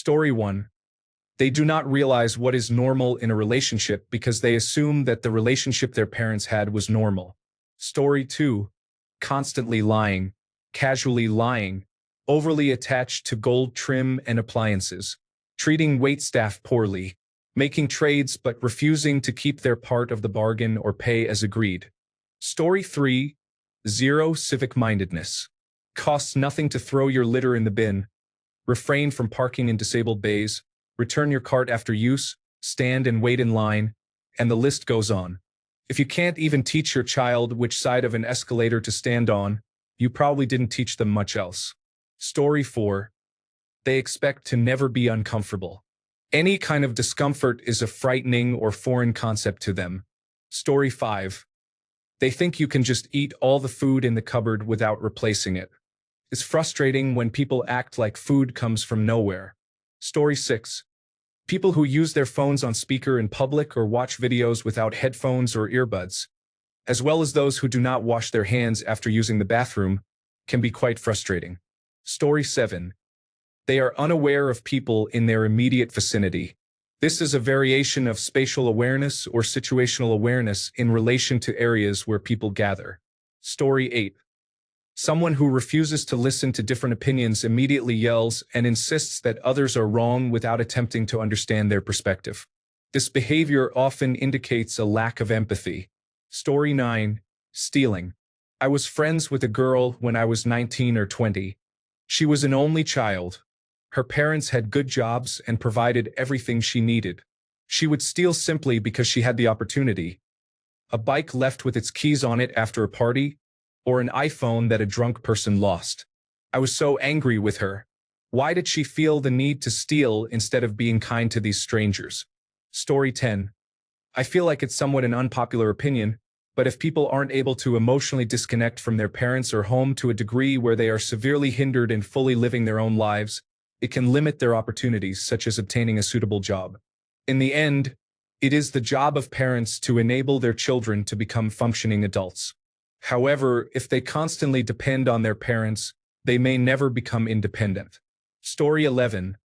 Story 1. They do not realize what is normal in a relationship because they assume that the relationship their parents had was normal. Story 2. Constantly lying, casually lying, overly attached to gold trim and appliances, treating waitstaff poorly, making trades but refusing to keep their part of the bargain or pay as agreed. Story 3. Zero civic-mindedness. Costs nothing to throw your litter in the bin, refrain from parking in disabled bays, return your cart after use, stand and wait in line, and the list goes on. If you can't even teach your child which side of an escalator to stand on, you probably didn't teach them much else. Story 4. They expect to never be uncomfortable. Any kind of discomfort is a frightening or foreign concept to them. Story 5. They think you can just eat all the food in the cupboard without replacing it. It's frustrating when people act like food comes from nowhere. Story 6. People who use their phones on speaker in public or watch videos without headphones or earbuds, as well as those who do not wash their hands after using the bathroom, can be quite frustrating. Story 7. They are unaware of people in their immediate vicinity. This is a variation of spatial awareness or situational awareness in relation to areas where people gather. Story 8. Someone who refuses to listen to different opinions immediately yells and insists that others are wrong without attempting to understand their perspective. This behavior often indicates a lack of empathy. Story 9. Stealing. I was friends with a girl when I was 19 or 20. She was an only child. Her parents had good jobs and provided everything she needed. She would steal simply because she had the opportunity. A bike left with its keys on it after a party, or an iPhone that a drunk person lost. I was so angry with her. Why did she feel the need to steal instead of being kind to these strangers? Story 10. I feel like it's somewhat an unpopular opinion, but if people aren't able to emotionally disconnect from their parents or home to a degree where they are severely hindered in fully living their own lives, it can limit their opportunities, such as obtaining a suitable job. In the end, it is the job of parents to enable their children to become functioning adults. However, if they constantly depend on their parents, they may never become independent. Story 11.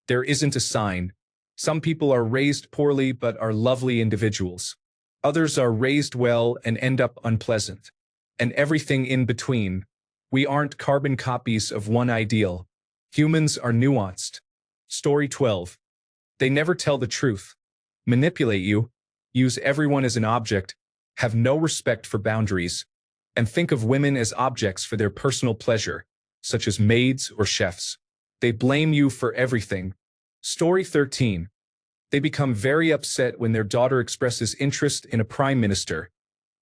There isn't a sign. Some people are raised poorly but are lovely individuals. Others are raised well and end up unpleasant. And everything in between. We aren't carbon copies of one ideal. Humans are nuanced. Story 12. They never tell the truth, manipulate you, use everyone as an object, have no respect for boundaries, and think of women as objects for their personal pleasure, such as maids or chefs. They blame you for everything. Story 13. They become very upset when their daughter expresses interest in a prime minister,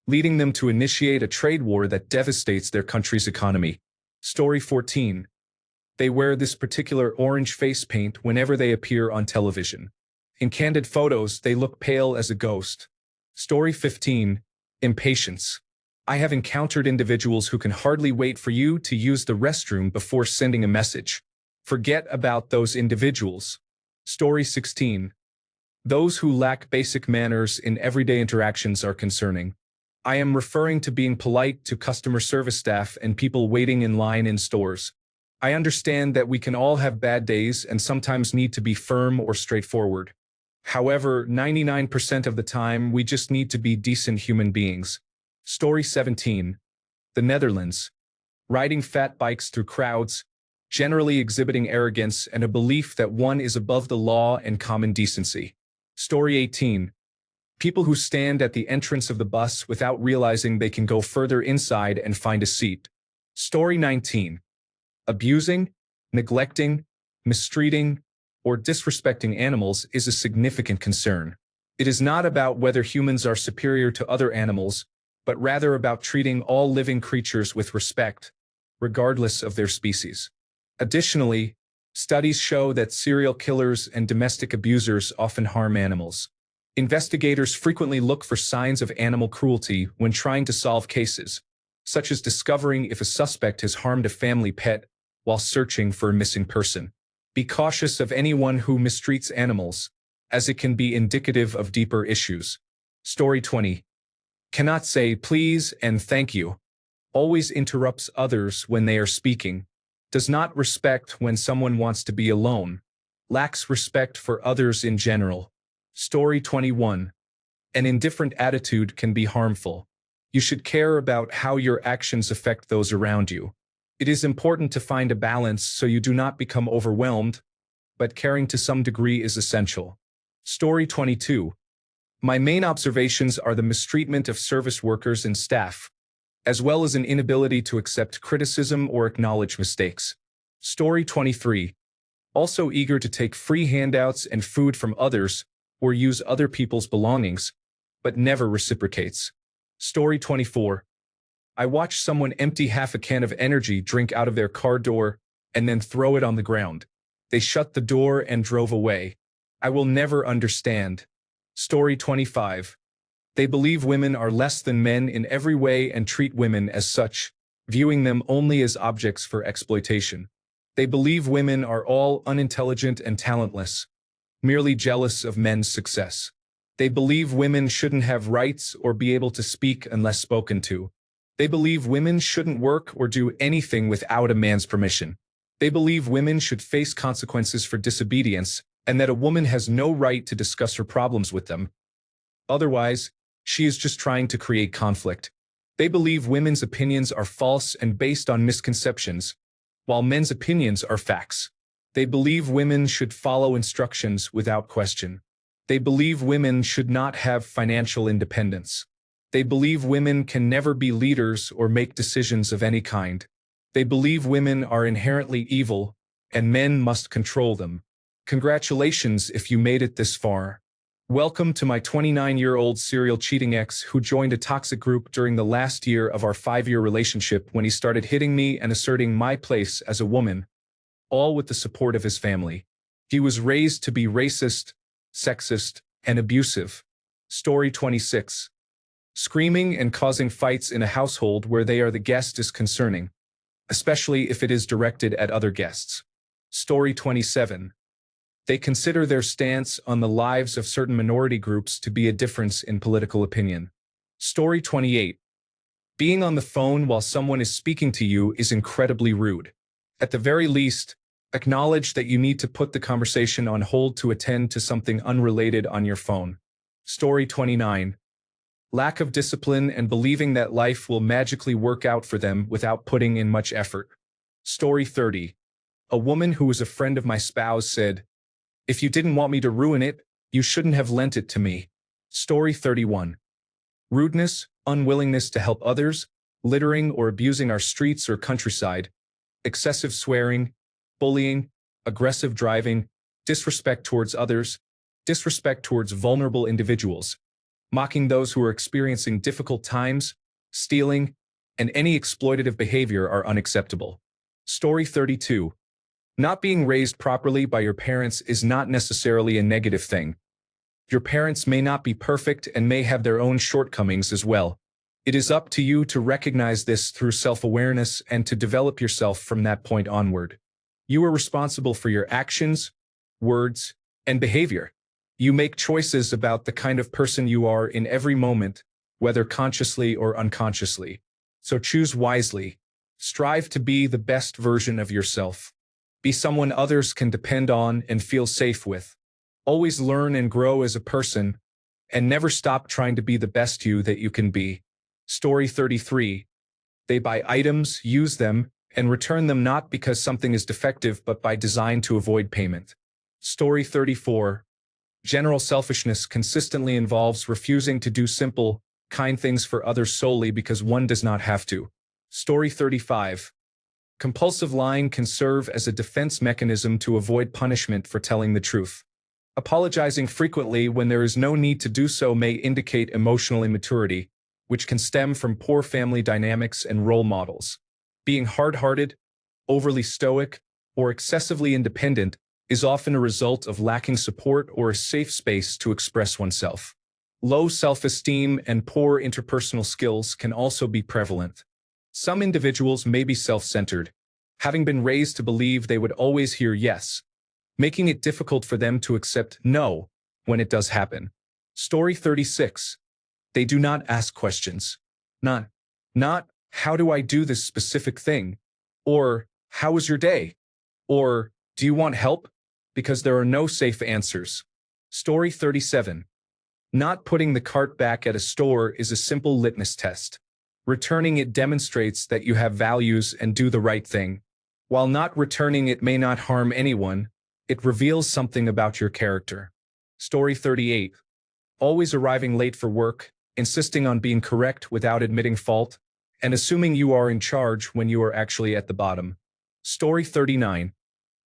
leading them to initiate a trade war that devastates their country's economy. Story 14. They wear this particular orange face paint whenever they appear on television. In candid photos, they look pale as a ghost. Story 15. Impatience. I have encountered individuals who can hardly wait for you to use the restroom before sending a message. Forget about those individuals. Story 16. Those who lack basic manners in everyday interactions are concerning. I am referring to being polite to customer service staff and people waiting in line in stores. I understand that we can all have bad days and sometimes need to be firm or straightforward. However, 99% of the time, we just need to be decent human beings. Story 17. The Netherlands. Riding fat bikes through crowds, generally exhibiting arrogance and a belief that one is above the law and common decency. Story 18. People who stand at the entrance of the bus without realizing they can go further inside and find a seat. Story 19. Abusing, neglecting, mistreating, or disrespecting animals is a significant concern. It is not about whether humans are superior to other animals, but rather about treating all living creatures with respect, regardless of their species. Additionally, studies show that serial killers and domestic abusers often harm animals. Investigators frequently look for signs of animal cruelty when trying to solve cases, such as discovering if a suspect has harmed a family pet while searching for a missing person. Be cautious of anyone who mistreats animals, as it can be indicative of deeper issues. Story 20. Cannot say please and thank you. Always interrupts others when they are speaking. Does not respect when someone wants to be alone. Lacks respect for others in general. Story 21. An indifferent attitude can be harmful. You should care about how your actions affect those around you. It is important to find a balance so you do not become overwhelmed, but caring to some degree is essential. Story 22. My main observations are the mistreatment of service workers and staff, as well as an inability to accept criticism or acknowledge mistakes. Story 23. Also eager to take free handouts and food from others or use other people's belongings, but never reciprocates. Story 24. I watched someone empty half a can of energy drink out of their car door and then throw it on the ground. They shut the door and drove away. I will never understand. Story 25. They believe women are less than men in every way and treat women as such, viewing them only as objects for exploitation. They believe women are all unintelligent and talentless, merely jealous of men's success. They believe women shouldn't have rights or be able to speak unless spoken to. They believe women shouldn't work or do anything without a man's permission. They believe women should face consequences for disobedience and that a woman has no right to discuss her problems with them. Otherwise, she is just trying to create conflict. They believe women's opinions are false and based on misconceptions, while men's opinions are facts. They believe women should follow instructions without question. They believe women should not have financial independence. They believe women can never be leaders or make decisions of any kind. They believe women are inherently evil, and men must control them. Congratulations if you made it this far. Welcome to my 29-year-old serial cheating ex who joined a toxic group during the last year of our 5-year relationship when he started hitting me and asserting my place as a woman, all with the support of his family. He was raised to be racist, sexist, and abusive. Story 26. Screaming and causing fights in a household where they are the guest is concerning, especially if it is directed at other guests. Story 27. They consider their stance on the lives of certain minority groups to be a difference in political opinion. Story 28. Being on the phone while someone is speaking to you is incredibly rude. At the very least, acknowledge that you need to put the conversation on hold to attend to something unrelated on your phone. Story 29. Lack of discipline and believing that life will magically work out for them without putting in much effort. Story 30. A woman who was a friend of my spouse said, "If you didn't want me to ruin it, you shouldn't have lent it to me." Story 31. Rudeness, unwillingness to help others, littering or abusing our streets or countryside, excessive swearing, bullying, aggressive driving, disrespect towards others, disrespect towards vulnerable individuals, mocking those who are experiencing difficult times, stealing, and any exploitative behavior are unacceptable. Story 32. Not being raised properly by your parents is not necessarily a negative thing. Your parents may not be perfect and may have their own shortcomings as well. It is up to you to recognize this through self-awareness and to develop yourself from that point onward. You are responsible for your actions, words, and behavior. You make choices about the kind of person you are in every moment, whether consciously or unconsciously. So choose wisely. Strive to be the best version of yourself. Be someone others can depend on and feel safe with. Always learn and grow as a person, and never stop trying to be the best you that you can be. Story 33. They buy items, use them, and return them not because something is defective but by design to avoid payment. Story 34. General selfishness consistently involves refusing to do simple, kind things for others solely because one does not have to. Story 35. Compulsive lying can serve as a defense mechanism to avoid punishment for telling the truth. Apologizing frequently when there is no need to do so may indicate emotional immaturity, which can stem from poor family dynamics and role models. Being hard-hearted, overly stoic, or excessively independent is often a result of lacking support or a safe space to express oneself. Low self-esteem and poor interpersonal skills can also be prevalent. Some individuals may be self-centered, having been raised to believe they would always hear yes, making it difficult for them to accept no when it does happen. Story 36. They do not ask questions. Not, how do I do this specific thing? Or, how was your day? Or, do you want help? because there are no safe answers. Story 37. Not putting the cart back at a store is a simple litmus test. Returning it demonstrates that you have values and do the right thing. While not returning it may not harm anyone, it reveals something about your character. Story 38. Always arriving late for work, insisting on being correct without admitting fault, and assuming you are in charge when you are actually at the bottom. Story 39.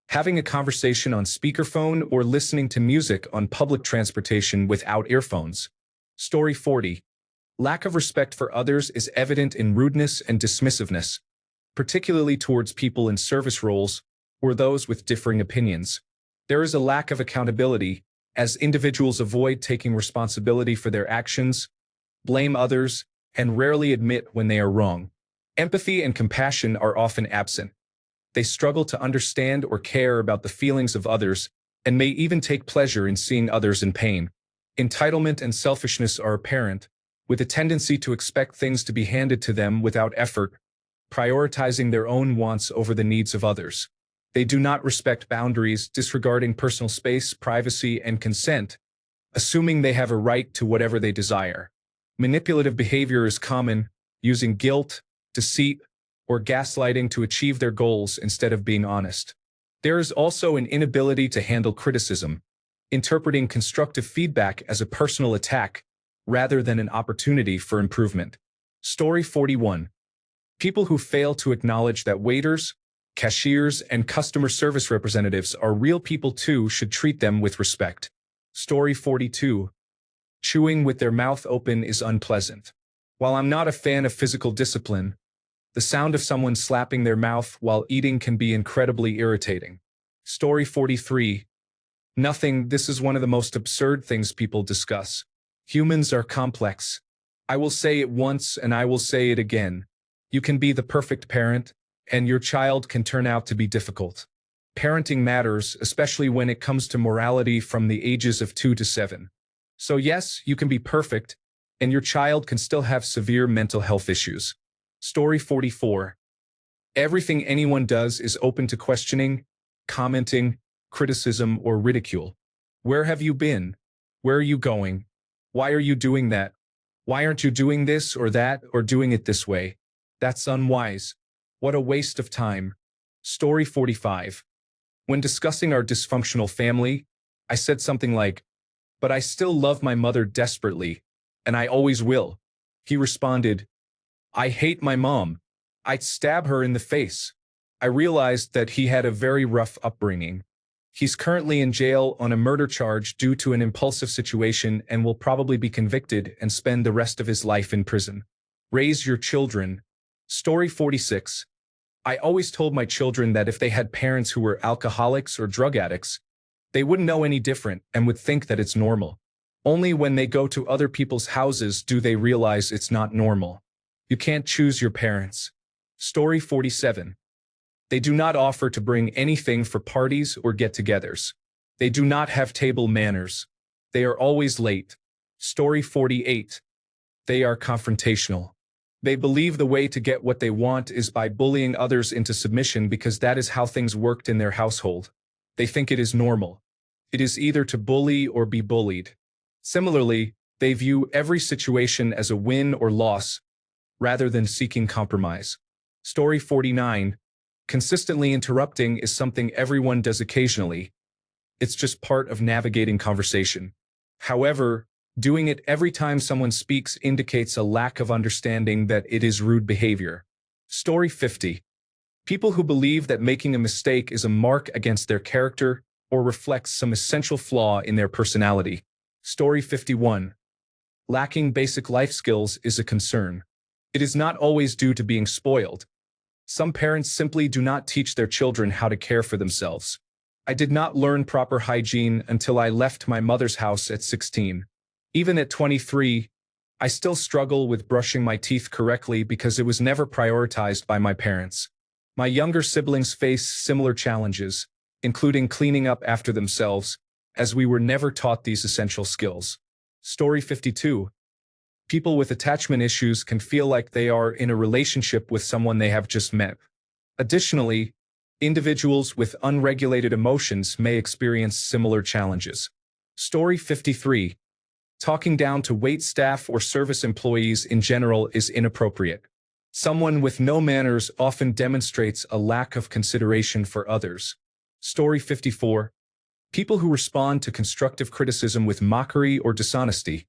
Having a conversation on speakerphone or listening to music on public transportation without earphones. Story 40. Lack of respect for others is evident in rudeness and dismissiveness, particularly towards people in service roles or those with differing opinions. There is a lack of accountability, as individuals avoid taking responsibility for their actions, blame others, and rarely admit when they are wrong. Empathy and compassion are often absent. They struggle to understand or care about the feelings of others, and may even take pleasure in seeing others in pain. Entitlement and selfishness are apparent, with a tendency to expect things to be handed to them without effort, prioritizing their own wants over the needs of others. They do not respect boundaries, disregarding personal space, privacy, and consent, assuming they have a right to whatever they desire. Manipulative behavior is common, using guilt, deceit, or gaslighting to achieve their goals instead of being honest. There is also an inability to handle criticism, interpreting constructive feedback as a personal attack rather than an opportunity for improvement. Story 41. People who fail to acknowledge that waiters, cashiers, and customer service representatives are real people too should treat them with respect. Story 42. Chewing with their mouth open is unpleasant. While I'm not a fan of physical discipline, the sound of someone slapping their mouth while eating can be incredibly irritating. Story 43. Nothing. This is one of the most absurd things people discuss. Humans are complex. I will say it once and I will say it again. You can be the perfect parent, and your child can turn out to be difficult. Parenting matters, especially when it comes to morality from the ages of 2 to 7. So yes, you can be perfect, and your child can still have severe mental health issues. Story 44. Everything anyone does is open to questioning, commenting, criticism, or ridicule. Where have you been? Where are you going? Why are you doing that? Why aren't you doing this or that or doing it this way? That's unwise. What a waste of time. Story 45. When discussing our dysfunctional family, I said something like, "But I still love my mother desperately, and I always will." He responded, "I hate my mom. I'd stab her in the face." I realized that he had a very rough upbringing. He's currently in jail on a murder charge due to an impulsive situation and will probably be convicted and spend the rest of his life in prison. Raise your children. Story 46. I always told my children that if they had parents who were alcoholics or drug addicts, they wouldn't know any different and would think that it's normal. Only when they go to other people's houses do they realize it's not normal. You can't choose your parents. Story 47. They do not offer to bring anything for parties or get-togethers. They do not have table manners. They are always late. Story 48. They are confrontational. They believe the way to get what they want is by bullying others into submission because that is how things worked in their household. They think it is normal. It is either to bully or be bullied. Similarly, they view every situation as a win or loss, rather than seeking compromise. Story 49. Consistently interrupting is something everyone does occasionally. It's just part of navigating conversation. However, doing it every time someone speaks indicates a lack of understanding that it is rude behavior. Story 50. People who believe that making a mistake is a mark against their character or reflects some essential flaw in their personality. Story 51. Lacking basic life skills is a concern. It is not always due to being spoiled. Some parents simply do not teach their children how to care for themselves. I did not learn proper hygiene until I left my mother's house at 16. Even at 23, I still struggle with brushing my teeth correctly because it was never prioritized by my parents. My younger siblings face similar challenges, including cleaning up after themselves, as we were never taught these essential skills. Story 52. People with attachment issues can feel like they are in a relationship with someone they have just met. Additionally, Individuals with unregulated emotions may experience similar challenges. Story 53. Talking down to wait staff or service employees in general is inappropriate. Someone with no manners often demonstrates a lack of consideration for others. Story 54. People who respond to constructive criticism with mockery or dishonesty,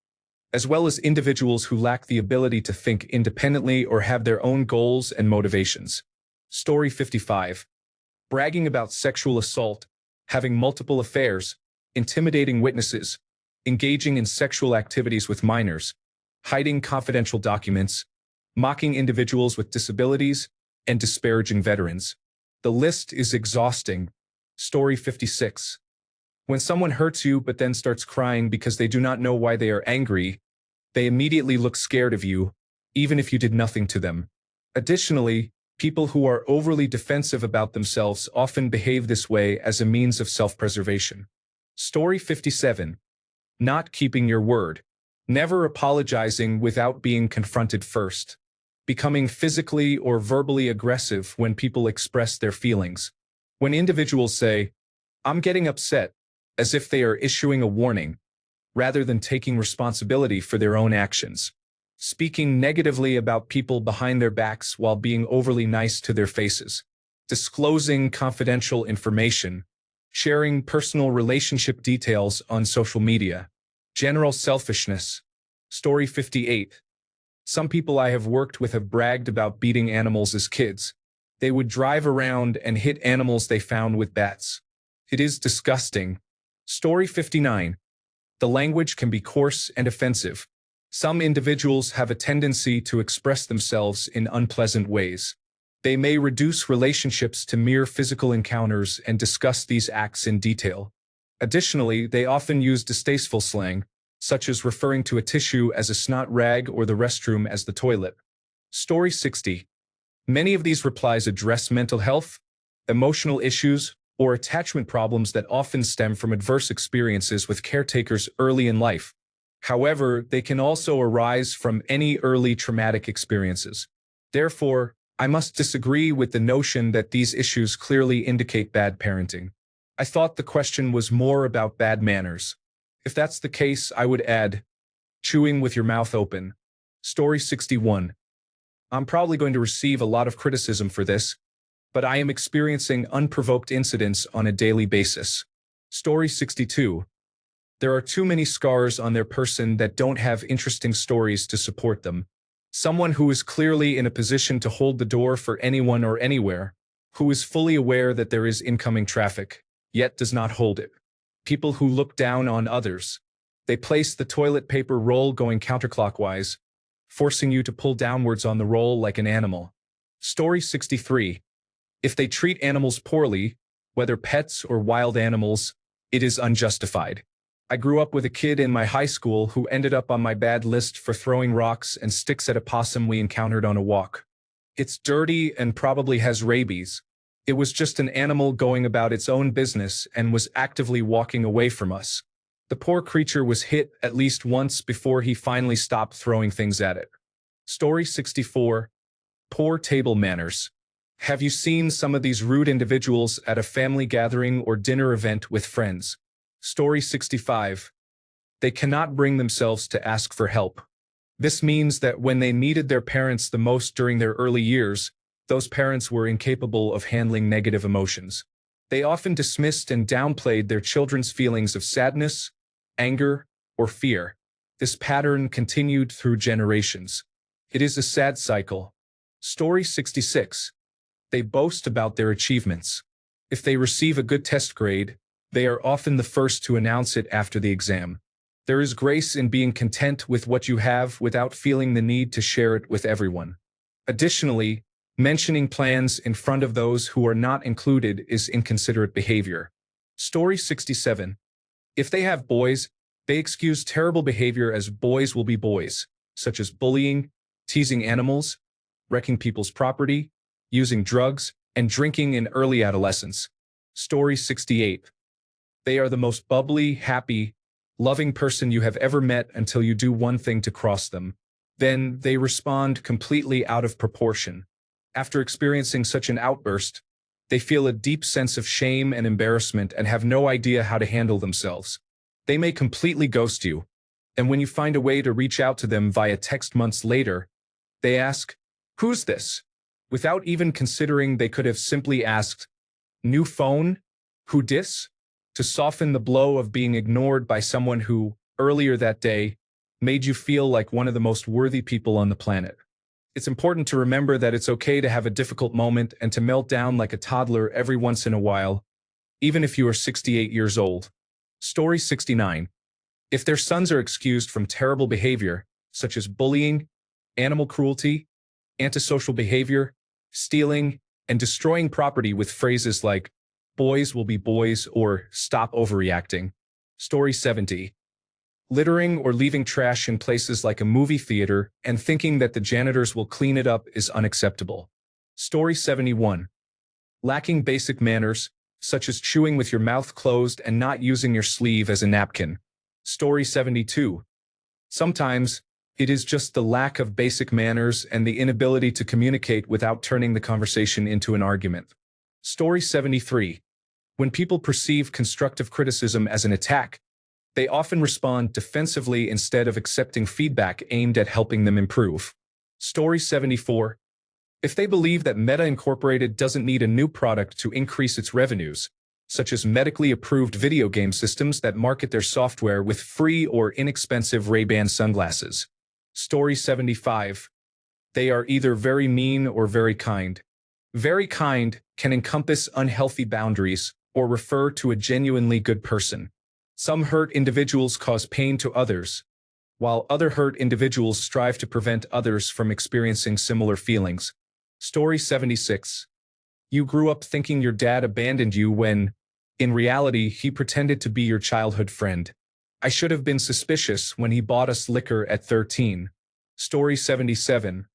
as well as individuals who lack the ability to think independently or have their own goals and motivations. Story 55. Bragging about sexual assault, having multiple affairs, intimidating witnesses, engaging in sexual activities with minors, hiding confidential documents, mocking individuals with disabilities, and disparaging veterans. The list is exhausting. Story 56. When someone hurts you but then starts crying because they do not know why they are angry, they immediately look scared of you, even if you did nothing to them. Additionally, people who are overly defensive about themselves often behave this way as a means of self-preservation. Story 57. Not keeping your word. Never apologizing without being confronted first. Becoming physically or verbally aggressive when people express their feelings. When individuals say, "I'm getting upset," as if they are issuing a warning, rather than taking responsibility for their own actions. Speaking negatively about people behind their backs while being overly nice to their faces. Disclosing confidential information. Sharing personal relationship details on social media. General selfishness. Story 58. Some people I have worked with have bragged about beating animals as kids. They would drive around and hit animals they found with bats. It is disgusting. Story 59. The language can be coarse and offensive. Some individuals have a tendency to express themselves in unpleasant ways. They may reduce relationships to mere physical encounters and discuss these acts in detail. Additionally, they often use distasteful slang, such as referring to a tissue as a snot rag or the restroom as the toilet. Story 60. Many of these replies address mental health, emotional issues, or attachment problems that often stem from adverse experiences with caretakers early in life. However, they can also arise from any early traumatic experiences. Therefore, I must disagree with the notion that these issues clearly indicate bad parenting. I thought the question was more about bad manners. If that's the case, I would add, chewing with your mouth open. Story 61. I'm probably going to receive a lot of criticism for this, but I am experiencing unprovoked incidents on a daily basis. Story 62. There are too many scars on their person that don't have interesting stories to support them. Someone who is clearly in a position to hold the door for anyone or anywhere, who is fully aware that there is incoming traffic, yet does not hold it. People who look down on others. They place the toilet paper roll going counterclockwise, forcing you to pull downwards on the roll like an animal. Story 63. If they treat animals poorly, whether pets or wild animals, it is unjustified. I grew up with a kid in my high school who ended up on my bad list for throwing rocks and sticks at a possum we encountered on a walk. It's dirty and probably has rabies. It was just an animal going about its own business and was actively walking away from us. The poor creature was hit at least once before he finally stopped throwing things at it. Story 64. Poor table manners. Have you seen some of these rude individuals at a family gathering or dinner event with friends? Story 65. They cannot bring themselves to ask for help. This means that when they needed their parents the most during their early years, those parents were incapable of handling negative emotions. They often dismissed and downplayed their children's feelings of sadness, anger, or fear. This pattern continued through generations. It is a sad cycle. Story 66. They boast about their achievements. If they receive a good test grade, they are often the first to announce it after the exam. There is grace in being content with what you have without feeling the need to share it with everyone. Additionally, mentioning plans in front of those who are not included is inconsiderate behavior. Story 67. If they have boys, they excuse terrible behavior as boys will be boys, such as bullying, teasing animals, wrecking people's property, using drugs, and drinking in early adolescence. Story 68. They are the most bubbly, happy, loving person you have ever met until you do one thing to cross them. Then they respond completely out of proportion. After experiencing such an outburst, They feel a deep sense of shame and embarrassment and have no idea how to handle themselves. They may completely ghost you, and when you find a way to reach out to them via text months later, they ask, "Who's this?" Without even considering they could have simply asked, "New phone? Who dis?" to soften the blow of being ignored by someone who, earlier that day, made you feel like one of the most worthy people on the planet. It's important to remember that it's okay to have a difficult moment and to melt down like a toddler every once in a while, even if you are 68 years old. Story 69. If their sons are excused from terrible behavior, such as bullying, animal cruelty, antisocial behavior, stealing, and destroying property with phrases like, "Boys will be boys," or "Stop overreacting." Story 70. Littering or leaving trash in places like a movie theater and thinking that the janitors will clean it up is unacceptable. Story 71. Lacking basic manners, such as chewing with your mouth closed and not using your sleeve as a napkin. Story 72. Sometimes, it is just the lack of basic manners and the inability to communicate without turning the conversation into an argument. Story 73. When people perceive constructive criticism as an attack, they often respond defensively instead of accepting feedback aimed at helping them improve. Story 74. If they believe that Meta Incorporated doesn't need a new product to increase its revenues, such as medically approved video game systems that market their software with free or inexpensive Ray-Ban sunglasses. Story 75. They are either very mean or very kind. Very kind can encompass unhealthy boundaries or refer to a genuinely good person. Some hurt individuals cause pain to others, while other hurt individuals strive to prevent others from experiencing similar feelings. Story 76. You grew up thinking your dad abandoned you when, in reality, he pretended to be your childhood friend. I should have been suspicious when he bought us liquor at 13. Story 77.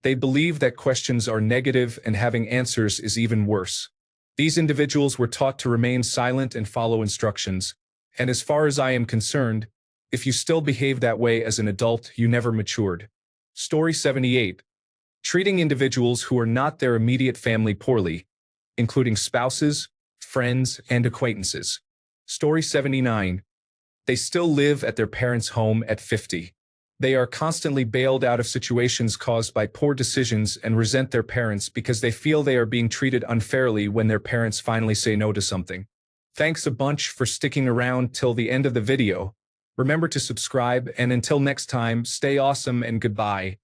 They believe that questions are negative and having answers is even worse. These individuals were taught to remain silent and follow instructions. And as far as I am concerned, if you still behave that way as an adult, you never matured. Story 78. Treating individuals who are not their immediate family poorly, including spouses, friends, and acquaintances. Story 79. They still live at their parents' home at 50. They are constantly bailed out of situations caused by poor decisions and resent their parents because they feel they are being treated unfairly when their parents finally say no to something. Thanks a bunch for sticking around till the end of the video. Remember to subscribe, and until next time, stay awesome and goodbye.